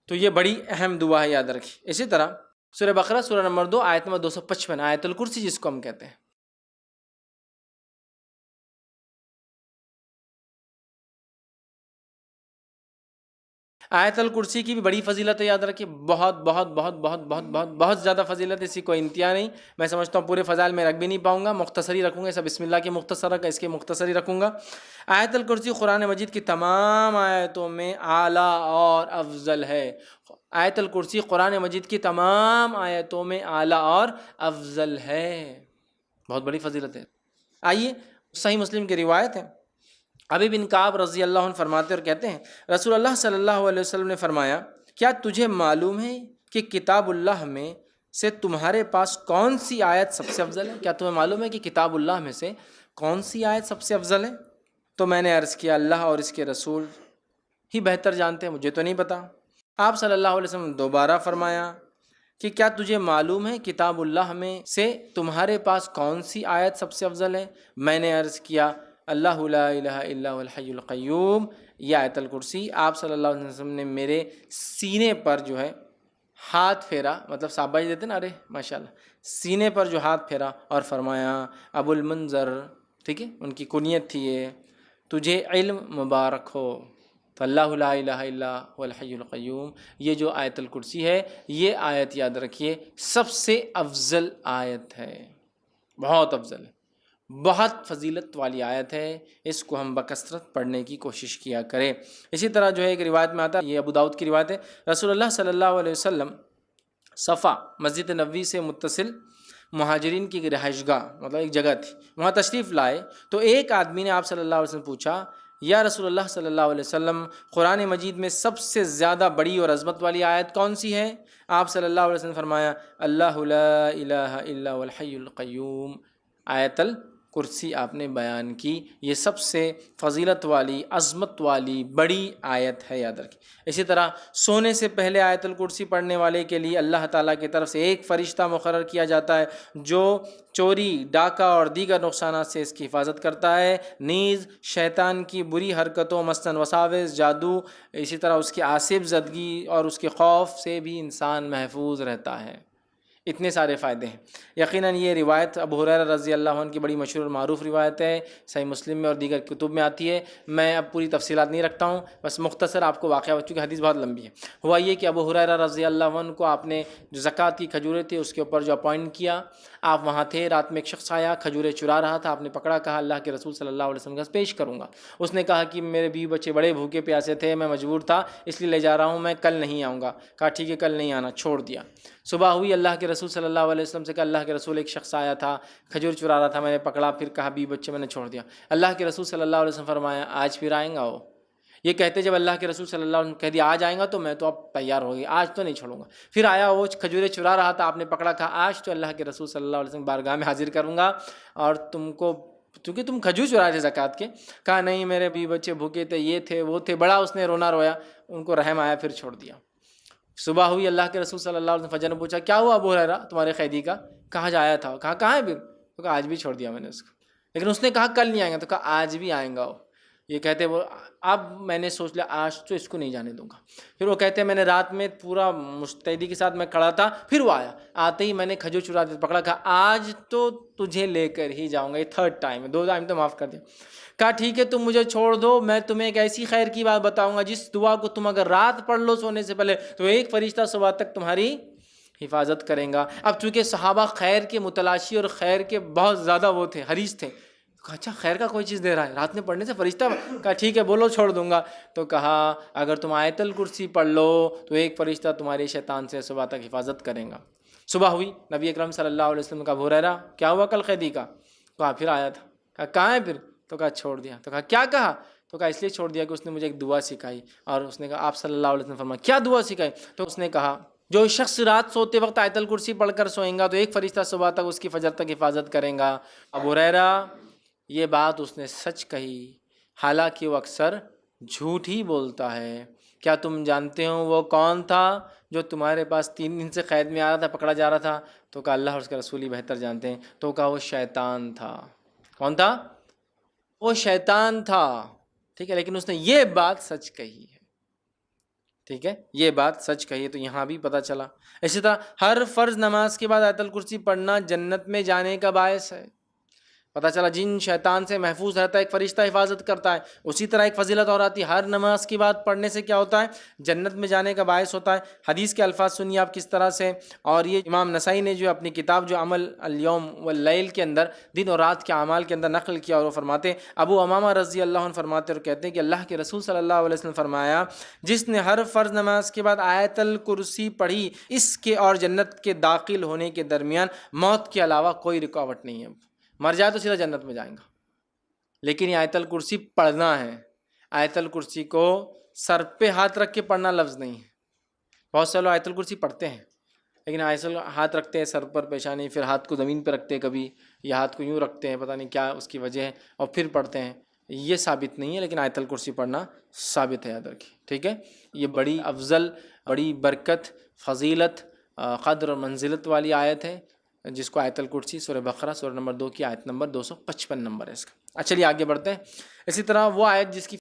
تو یہ بڑی اہم دعا ہے، یاد رکھیے۔ اسی طرح سورہ بقرہ سورہ نمبر 2 آیت نمبر 255 آیت الکرسی جس کو ہم کہتے ہیں، آیت الکرسی کی بھی بڑی فضیلت ہے، یاد رکھیے، بہت بہت بہت بہت بہت بہت بہت زیادہ فضیلت ہے، اسی کوئی انتہا نہیں۔ میں سمجھتا ہوں پورے فضائل میں رکھ بھی نہیں پاؤں گا، مختصری رکھوں گا، سب بسم اللہ کی مختصر رکھا، اس کے مختصری رکھوں گا۔ آیت الکرسی قرآن مجید کی تمام آیتوں میں اعلیٰ اور افضل ہے۔ آیت الکرسی قرآن مجید کی تمام آیتوں میں اعلیٰ اور افضل ہے، بہت بڑی فضیلت ہے۔ آئیے صحیح مسلم کی روایت ہے، ابی بن کعب رضی اللہ عنہ فرماتے اور کہتے ہیں رسول اللہ صلی اللہ علیہ وسلم نے فرمایا، کیا تجھے معلوم ہے کہ کتاب اللہ میں سے تمہارے پاس کون سی آیت سب سے افضل ہے؟ کیا تمہیں معلوم ہے کہ کتاب اللہ میں سے کون سی آیت سب سے افضل ہے؟ تو میں نے عرض کیا اللہ اور اس کے رسول ہی بہتر جانتے ہیں، مجھے تو نہیں پتا۔ آپ صلی اللہ علیہ وسلم نے دوبارہ فرمایا کہ کیا تجھے معلوم ہے کتاب اللہ میں سے تمہارے پاس کون سی آیت سب سے افضل ہے؟ میں نے عرض کیا اللہ لا الہ الا هو الحی القیوم، یہ آیت الکرسی۔ آپ صلی اللہ علیہ وسلم نے میرے سینے پر جو ہے ہاتھ پھیرا، مطلب شاباشی دیتے نا، ارے ماشاءاللہ، سینے پر جو ہاتھ پھیرا اور فرمایا ابو المنذر، ٹھیک ہے، ان کی کنیت تھی یہ، تجھے علم مبارک ہو۔ تو اللہ لا الہ الا هو الحی القیوم، یہ جو آیت الکرسی ہے، یہ آیت یاد رکھیے سب سے افضل آیت ہے، بہت افضل ہے، بہت فضیلت والی آیت ہے، اس کو ہم بکثرت پڑھنے کی کوشش کیا کریں۔ اسی طرح جو ہے ایک روایت میں آتا ہے، یہ ابو داؤد کی روایت ہے، رسول اللہ صلی اللہ علیہ وسلم صفا مسجد نبوی سے متصل مہاجرین کی رہائش گاہ، مطلب ایک جگہ تھی، وہاں تشریف لائے تو ایک آدمی نے آپ صلی اللہ علیہ وسلم پوچھا، یا رسول اللہ صلی اللہ علیہ وسلم، قرآن مجید میں سب سے زیادہ بڑی اور عظمت والی آیت کون سی ہے؟ آپ صلی اللہ علیہ وسلم نے فرمایا اللہ لا الہ الا هو الحی القیوم، آیت الکرسی آپ نے بیان کی، یہ سب سے فضیلت والی، عظمت والی بڑی آیت ہے، یاد رکھیں۔ اسی طرح سونے سے پہلے آیت الکرسی پڑھنے والے کے لیے اللہ تعالیٰ کی طرف سے ایک فرشتہ مقرر کیا جاتا ہے جو چوری، ڈاکہ اور دیگر نقصانات سے اس کی حفاظت کرتا ہے، نیز شیطان کی بری حرکتوں مثلاً وساوس، جادو، اسی طرح اس کی آصف زدگی اور اس کے خوف سے بھی انسان محفوظ رہتا ہے۔ اتنے سارے فائدے ہیں۔ یقیناً یہ روایت ابو ہریرہ رضی اللہ عنہ کی بڑی مشہور اور معروف روایت ہے، صحیح مسلم میں اور دیگر کتب میں آتی ہے۔ میں اب پوری تفصیلات نہیں رکھتا ہوں، بس مختصر آپ کو واقعہ، چونکہ حدیث بہت لمبی ہے۔ ہوا یہ کہ ابو ہریرہ رضی اللہ عنہ کو آپ نے جو زکوٰۃ کی کھجوریں تھیں اس کے اوپر جو اپوائنٹ کیا، آپ وہاں تھے، رات میں ایک شخص آیا کھجوریں چرا رہا تھا، آپ نے پکڑا، کہا اللہ کے رسول صلی اللہ علیہ وسلم کے پاس پیش کروں گا۔ اس نے کہا کہ میرے بیوی بچے بڑے بھوکے پیاسے تھے، میں مجبور تھا اس لیے لے جا رہا ہوں، میں کل نہیں آؤں گا۔ کہا ٹھیک ہے کل نہیں آنا، چھوڑ دیا۔ صبح ہوئی، اللہ کے رسول صلی اللہ علیہ وسلم سے کہا اللہ کے رسول ایک شخص آیا تھا کھجور چرا رہا تھا، میں نے پکڑا، پھر کہا بیوی بچے میں نے چھوڑ دیا۔ اللہ کے رسول صلی اللہ علیہ وسلم فرمایا آج پھر آئیں گا وہ؟ یہ کہتے جب اللہ کے رسول صلی اللہ علیہ وسلم کہہ دیا آج آئیں گا تو میں تو اب تیار ہو گئی، آج تو نہیں چھوڑوں گا۔ پھر آیا وہ کھجوریں چرا رہا تھا، آپ نے پکڑا، کہا آج تو اللہ کے رسول صلی اللہ علیہ وسلم بارگاہ میں حاضر کروں گا اور تم کو، چونکہ تم کھجور چرا تھے زکوٰۃ کے۔ کہا نہیں میرے بیوی بچے بھوکے تھے، یہ تھے وہ تھے، بڑا اس نے رونا رویا، ان کو رحم آیا، پھر چھوڑ دیا۔ صبح ہوئی، اللہ کے رسول صلی اللہ علیہ وسلم فجر نے پوچھا کیا ہوا ابو ہریرہ تمہارے قیدی کا؟ کہاں جایا تھا؟ کہا کہاں ہے پھر؟ تو کہا آج بھی چھوڑ دیا میں نے اس کو، لیکن اس نے کہا کل نہیں آئیں گا، تو کہا آج بھی آئیں گا وہ۔ یہ کہتے وہ اب میں نے سوچ لیا آج تو اس کو نہیں جانے دوں گا۔ پھر وہ کہتے ہیں میں نے رات میں پورا مستعدی کے ساتھ میں کھڑا تھا، پھر وہ آیا، آتے ہی میں نے کھجور چرا پکڑا، کہا آج تو تجھے لے کر ہی جاؤں گا، یہ تھرڈ ٹائم ہے، 2 ٹائم تو معاف کر دیا۔ کہا ٹھیک ہے تم مجھے چھوڑ دو، میں تمہیں ایک ایسی خیر کی بات بتاؤں گا جس دعا کو تم اگر رات پڑھ لو سونے سے پہلے تو ایک فرشتہ صبح تک تمہاری حفاظت کریں گا۔ اب چونکہ صحابہ خیر کے متلاشی اور خیر کے بہت زیادہ وہ تھے، حریص تھے، کہا اچھا خیر کا کوئی چیز دے رہا ہے رات میں پڑھنے سے فرشتہ؟ کہا ٹھیک ہے بولو چھوڑ دوں گا۔ تو کہا اگر تم آیت الکرسی پڑھ لو تو ایک فرشتہ تمہارے شیطان سے صبح تک حفاظت کریں گا۔ صبح ہوئی، نبی اکرم صلی اللہ علیہ وسلم کا ابو ہریرہ کیا ہوا کل قیدی کا؟ کہا پھر آیا تھا۔ کہا کہاں ہے پھر؟ تو کہا چھوڑ دیا۔ تو کہا کیا کہا؟ تو کہا اس لیے چھوڑ دیا کہ اس نے مجھے ایک دعا سکھائی، اور اس نے کہا آپ صلی اللہ علیہ وسلم فرمایا کیا دعا سکھائی؟ تو اس نے کہا جو شخص رات سوتے وقت آیت الکرسی پڑھ کر سوئیں گا تو ایک فرشتہ صبح تک اس کی فجر تک حفاظت کریں گا۔ ابو ہریرہ یہ بات اس نے سچ کہی، حالانکہ وہ اکثر جھوٹ ہی بولتا ہے۔ کیا تم جانتے ہو وہ کون تھا جو تمہارے پاس 3 دن سے قید میں آ رہا تھا، پکڑا جا رہا تھا؟ تو کہا اللہ اور اس کے رسول ہی بہتر جانتے ہیں۔ تو کہا وہ شیطان تھا۔ کون تھا؟ وہ شیطان تھا، ٹھیک ہے، لیکن اس نے یہ بات سچ کہی ہے۔ ٹھیک ہے، یہ بات سچ کہی تو یہاں بھی پتہ چلا۔ اسی طرح ہر فرض نماز کے بعد آیت الکرسی پڑھنا جنت میں جانے کا باعث ہے۔ پتہ چلا جن شیطان سے محفوظ رہتا ہے ایک فرشتہ حفاظت کرتا ہے، اسی طرح ایک فضیلت اور آتی ہے، ہر نماز کے بعد پڑھنے سے کیا ہوتا ہے؟ جنت میں جانے کا باعث ہوتا ہے۔ حدیث کے الفاظ سنیے آپ کس طرح سے، اور یہ امام نسائی نے جو اپنی کتاب جو عمل الیوم واللیل کے اندر دن اور رات کے اعمال کے اندر نقل کیا، اور وہ فرماتے ہیں، ابو امامہ رضی اللہ عنہ فرماتے اور کہتے ہیں کہ اللہ کے رسول صلی اللہ علیہ وسلم فرمایا، جس نے ہر فرض نماز کے بعد آیت الکرسی پڑھی، اس کے اور جنت کے داخل ہونے کے درمیان موت کے علاوہ کوئی رکاوٹ نہیں ہے۔ مر جائے تو سیدھا جنت میں جائیں گا، لیکن یہ آیت الکرسی پڑھنا ہے۔ آیت الکرسی کو سر پہ ہاتھ رکھ کے پڑھنا لفظ نہیں ہے۔ بہت سے لوگ آیت الکرسی پڑھتے ہیں لیکن ہاتھ رکھتے ہیں سر پر، پیشانی، پھر ہاتھ کو زمین پہ رکھتے ہیں کبھی، یا ہاتھ کو یوں رکھتے ہیں، پتہ نہیں کیا اس کی وجہ ہے، اور پھر پڑھتے ہیں۔ یہ ثابت نہیں ہے، لیکن آیت الکرسی پڑھنا ثابت ہے، یاد رکھیے، ٹھیک ہے۔ یہ بڑی افضل، بڑی برکت، فضیلت، قدر اور منزلت والی آیت ہے، جس کو آیت الکرسی سورہ بقرہ سورہ نمبر 2 کی آیت نمبر 255 نمبر ہے اس کا۔ چلیے آگے بڑھتے ہیں۔ اسی طرح وہ آیت جس کی